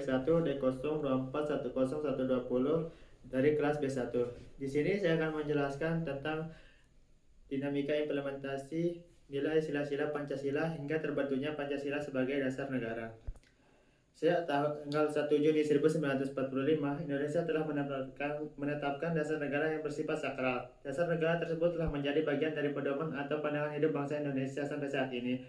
1 D024101020 dari kelas B1. Di sini saya akan menjelaskan tentang dinamika implementasi nilai sila-sila Pancasila hingga terbentuknya Pancasila sebagai dasar negara. Sejak tanggal 1 Juni 1945, Indonesia telah menetapkan dasar negara yang bersifat sakral. Dasar negara tersebut telah menjadi bagian dari pedoman atau pandangan hidup bangsa Indonesia sampai saat ini.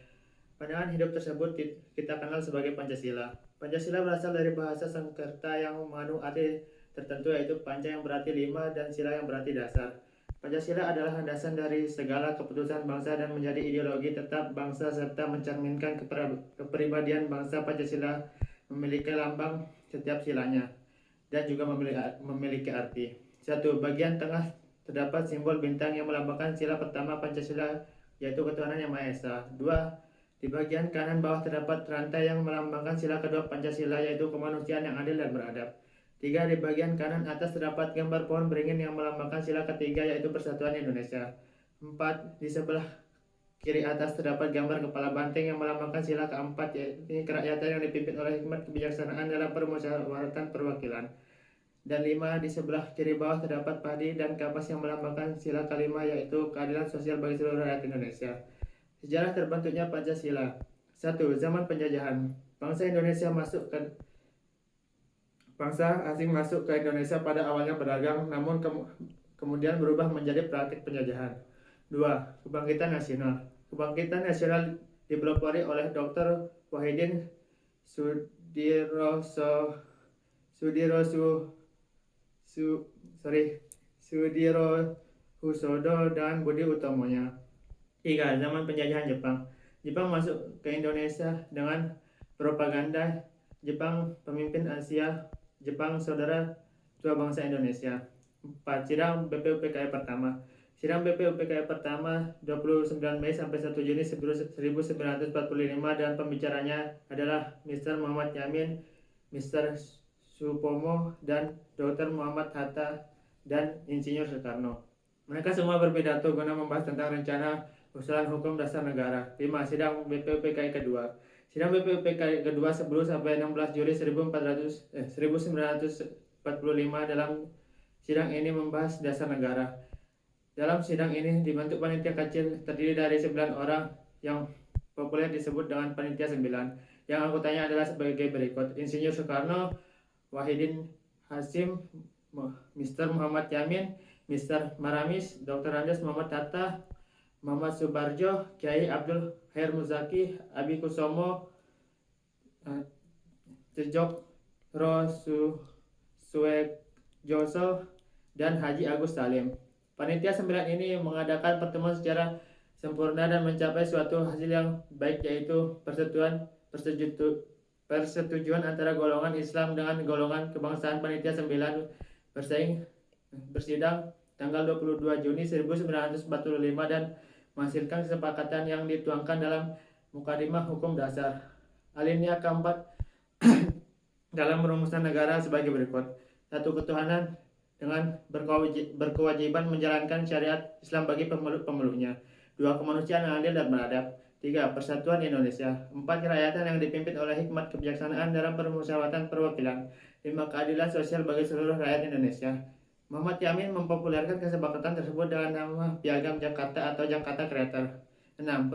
Pandangan hidup tersebut kita kenal sebagai Pancasila. Pancasila berasal dari bahasa Sanskerta yang mengandung arti tertentu, yaitu panca yang berarti 5 dan sila yang berarti dasar. Pancasila adalah landasan dari segala keputusan bangsa dan menjadi ideologi tetap bangsa serta mencerminkan kepribadian bangsa. Pancasila memiliki lambang setiap silanya dan juga memiliki arti. 1. Bagian tengah terdapat simbol bintang yang melambangkan sila pertama Pancasila, yaitu ketuhanan yang Maha Esa. 2. Di bagian kanan bawah terdapat rantai yang melambangkan sila kedua Pancasila, yaitu kemanusiaan yang adil dan beradab. 3. Di bagian kanan atas terdapat gambar pohon beringin yang melambangkan sila ketiga, yaitu persatuan Indonesia. 4. Di sebelah kiri atas terdapat gambar kepala banteng yang melambangkan sila keempat, yaitu kerakyatan yang dipimpin oleh hikmat kebijaksanaan dalam permusyawaratan perwakilan. Dan 5. Di sebelah kiri bawah terdapat padi dan kapas yang melambangkan sila kelima, yaitu keadilan sosial bagi seluruh rakyat Indonesia. Sejarah terbentuknya Pancasila. 1. Zaman penjajahan. Bangsa asing masuk ke Indonesia pada awalnya berdagang, namun kemudian berubah menjadi praktik penjajahan. 2. Kebangkitan nasional. Kebangkitan nasional dipelopori oleh Dr. Wahidin Sudirohusodo dan Budi Utomonya. 3. Zaman penjajahan Jepang. Jepang masuk ke Indonesia dengan propaganda Jepang pemimpin Asia, Jepang saudara tua bangsa Indonesia. 4. Sidang BPUPKI pertama. Sidang BPUPKI pertama 29 Mei sampai 1 Juni 1945 dan pembicaranya adalah Mr. Muhammad Yamin, Mr. Supomo, dan Dr. Muhammad Hatta dan Insinyur Soekarno. Mereka semua berpidato guna membahas tentang rencana usulan hukum dasar negara. 5. Sidang BPUPKI kedua. Sidang BPUPKI kedua 10 sampai 16 Juli 1945. Dalam sidang ini membahas dasar negara. Dalam sidang ini dibentuk panitia kecil terdiri dari 9 orang yang populer disebut dengan panitia 9, yang anggotanya adalah sebagai berikut: Insinyur Soekarno, Wahidin Hasim, Mr. Muhammad Yamin, Mr. Maramis, Dr. Andes Muhammad Hatta, Muhammad Subarjo, Kiai Abdul Khair Muzaki, Abi Kusomo, Tejok Rosuejoso, dan Haji Agus Salim. Panitia 9 ini mengadakan pertemuan secara sempurna dan mencapai suatu hasil yang baik, yaitu persetujuan antara golongan Islam dengan golongan kebangsaan. Panitia 9 bersidang tanggal 22 Juni 1945 dan menghasilkan kesepakatan yang dituangkan dalam Mukadimah Hukum Dasar. Alinea keempat dalam perumusan negara sebagai berikut: 1. Ketuhanan dengan berkewajiban menjalankan syariat Islam bagi pemeluk-pemeluknya. 2. Kemanusiaan yang adil dan beradab. 3. Persatuan Indonesia. 4. Kerakyatan yang dipimpin oleh hikmat kebijaksanaan dalam permusyawaratan perwakilan. 5. Keadilan sosial bagi seluruh rakyat Indonesia. Muhammad Yamin mempopulerkan kesepakatan tersebut dengan nama Piagam Jakarta atau Jakarta Charter. 6.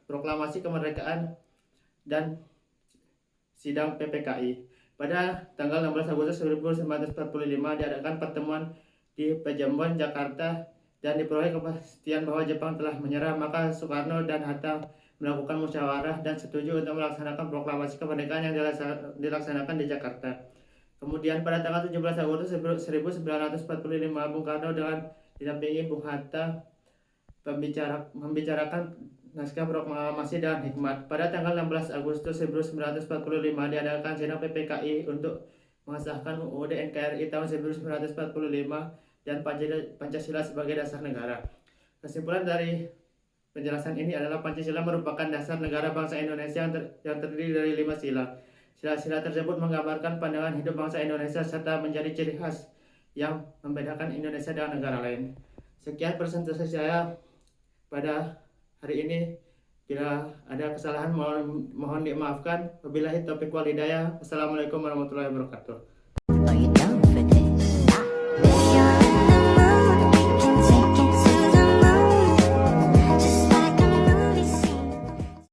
Proklamasi kemerdekaan dan sidang PPKI. Pada tanggal 16 Agustus 1945 diadakan pertemuan di Pejambon, Jakarta, dan diperoleh kepastian bahwa Jepang telah menyerah. Maka Soekarno dan Hatta melakukan musyawarah dan setuju untuk melaksanakan proklamasi kemerdekaan yang dilaksanakan di Jakarta. Kemudian pada tanggal 17 Agustus 1945, Bung Karno dengan didampingi Bung Hatta membicarakan naskah proklamasi dan hikmat. Pada tanggal 16 Agustus 1945 diadakan sidang PPKI untuk mengesahkan UUD NKRI tahun 1945 dan Pancasila sebagai dasar negara. Kesimpulan dari penjelasan ini adalah Pancasila merupakan dasar negara bangsa Indonesia yang terdiri dari 5 sila. Sila-sila tersebut menggambarkan pandangan hidup bangsa Indonesia serta menjadi ciri khas yang membedakan Indonesia dengan negara lain. Sekian presentasi saya pada hari ini. Bila ada kesalahan mohon dimaafkan. Wabillahi taufiq wal hidayah. Wassalamualaikum warahmatullahi wabarakatuh.